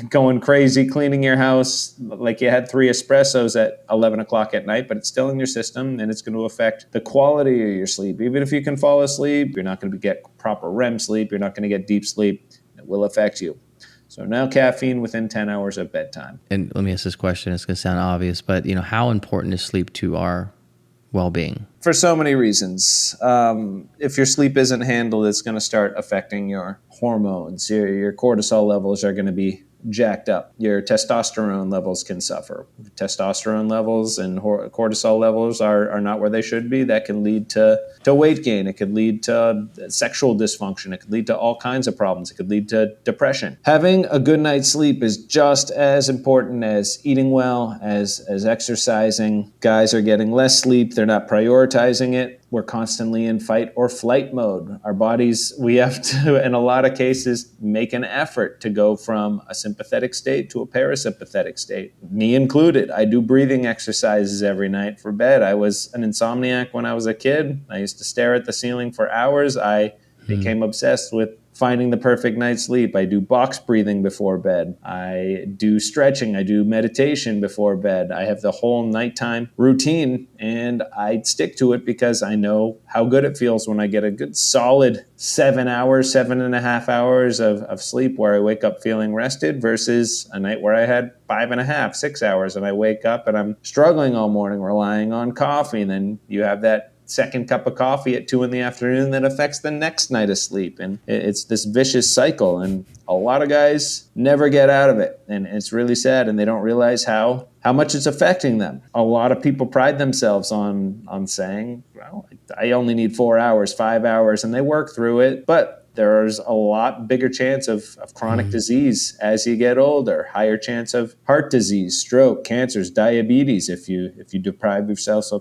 going crazy, cleaning your house like you had 3 espressos at 11 o'clock at night, but it's still in your system and it's going to affect the quality of your sleep. Even if you can fall asleep, you're not going to get proper REM sleep. You're not going to get deep sleep. It will affect you. So now caffeine within 10 hours of bedtime. And let me ask this question. It's going to sound obvious, but how important is sleep to our well-being? For so many reasons. If your sleep isn't handled, it's going to start affecting your hormones. Your cortisol levels are going to be jacked up. Your testosterone levels can suffer. Testosterone levels and cortisol levels are not where they should be. That can lead to weight gain. It could lead to sexual dysfunction. It could lead to all kinds of problems. It could lead to depression. Having a good night's sleep is just as important as eating well, as exercising. Guys are getting less sleep. They're not prioritizing it. We're constantly in fight or flight mode. Our bodies, we have to, in a lot of cases, make an effort to go from a sympathetic state to a parasympathetic state. Me included. I do breathing exercises every night for bed. I was an insomniac when I was a kid. I used to stare at the ceiling for hours. I became obsessed with finding the perfect night's sleep. I do box breathing before bed. I do stretching. I do meditation before bed. I have the whole nighttime routine, and I stick to it because I know how good it feels when I get a good solid 7 hours, 7.5 hours of sleep where I wake up feeling rested versus a night where I had 5.5, 6 hours and I wake up and I'm struggling all morning, relying on coffee. And then you have that second cup of coffee at 2 p.m. that affects the next night of sleep. And it's this vicious cycle. And a lot of guys never get out of it. And it's really sad. And they don't realize how much it's affecting them. A lot of people pride themselves on saying, well, I only need 4 hours, 5 hours, and they work through it. But there's a lot bigger chance of chronic disease as you get older, higher chance of heart disease, stroke, cancers, diabetes if you deprive yourself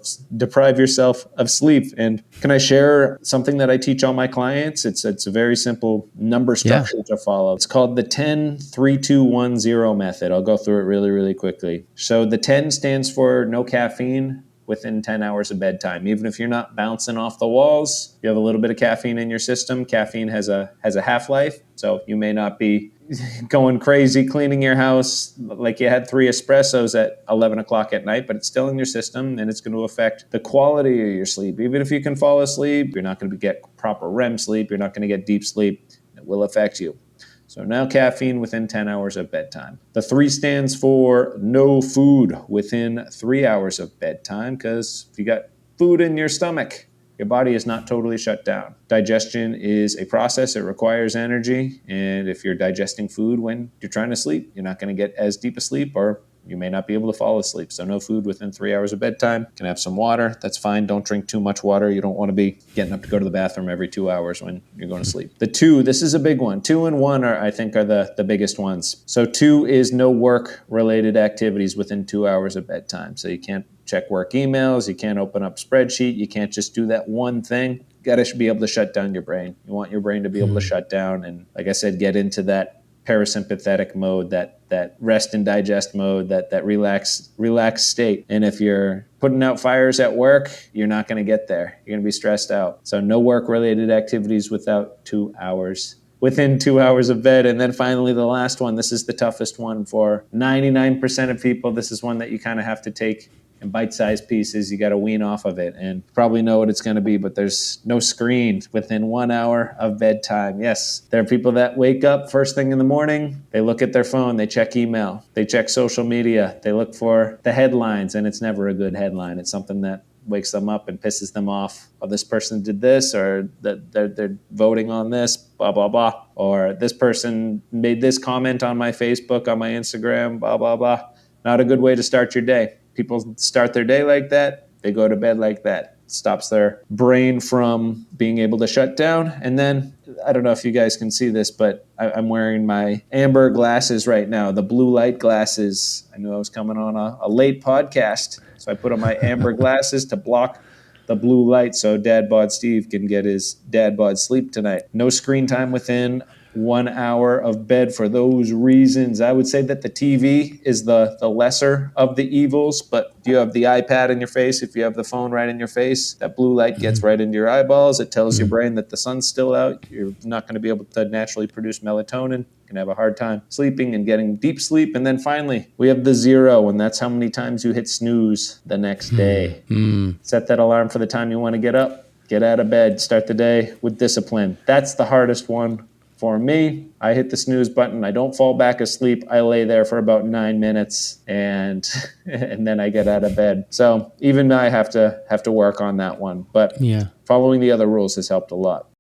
of sleep. And can I share something that I teach all my clients? It's a very simple number structure to follow. It's called the 10-3-2-1-0 method. I'll go through it really, really quickly. So the 10 stands for no caffeine within 10 hours of bedtime. Even if you're not bouncing off the walls, you have a little bit of caffeine in your system. Caffeine has a half-life, so you may not be going crazy cleaning your house like you had 3 espressos at 11 o'clock at night, but it's still in your system and it's going to affect the quality of your sleep. Even if you can fall asleep, you're not going to get proper REM sleep. You're not going to get deep sleep. It will affect you. So now caffeine within 10 hours of bedtime. The 3 stands for no food within 3 hours of bedtime, because if you got food in your stomach, your body is not totally shut down. Digestion is a process. It requires energy. And if you're digesting food when you're trying to sleep, you're not going to get as deep a sleep, or you may not be able to fall asleep. So no food within 3 hours of bedtime. You can have some water. That's fine. Don't drink too much water. You don't want to be getting up to go to the bathroom every 2 hours when you're going to sleep. The 2, this is a big one. 2 and 1 I think are the biggest ones. So 2 is no work-related activities within 2 hours of bedtime. So you can't check work emails. You can't open up spreadsheet. You can't just do that one thing. You got to be able to shut down your brain. You want your brain to be able to shut down and, like I said, get into that parasympathetic mode, that rest and digest mode, that relaxed state. And if you're putting out fires at work, you're not going to get there. You're going to be stressed out. So no work-related activities within 2 hours of bed. And then finally, the last one, this is the toughest one for 99% of people. This is one that you kind of have to take in bite-sized pieces. You got to wean off of it and probably know what it's going to be, but there's no screen within 1 hour of bedtime. Yes, there are people that wake up first thing in the morning, they look at their phone, they check email, they check social media, they look for the headlines, and it's never a good headline. It's something that wakes them up and pisses them off. Oh, this person did this, or that they're voting on this, blah, blah, blah. Or this person made this comment on my Facebook, on my Instagram, blah, blah, blah. Not a good way to start your day. People start their day like that. They go to bed like that. It stops their brain from being able to shut down. And then, I don't know if you guys can see this, but I'm wearing my amber glasses right now, the blue light glasses. I knew I was coming on a late podcast, so I put on my amber glasses to block the blue light so Dad Bod Steve can get his Dad Bod sleep tonight. No screen time within 1 hour of bed for those reasons. I would say that the TV is the lesser of the evils, but if you have the iPad in your face, if you have the phone right in your face, that blue light gets right into your eyeballs. It tells your brain that the sun's still out. You're not going to be able to naturally produce melatonin. You can have a hard time sleeping and getting deep sleep. And then finally, we have the 0, and that's how many times you hit snooze the next day. Set that alarm for the time you want to get up. Get out of bed. Start the day with discipline. That's the hardest one. For me, I hit the snooze button. I don't fall back asleep. I lay there for about 9 minutes and then I get out of bed. So even I have to work on that one. But Yeah. following the other rules has helped a lot.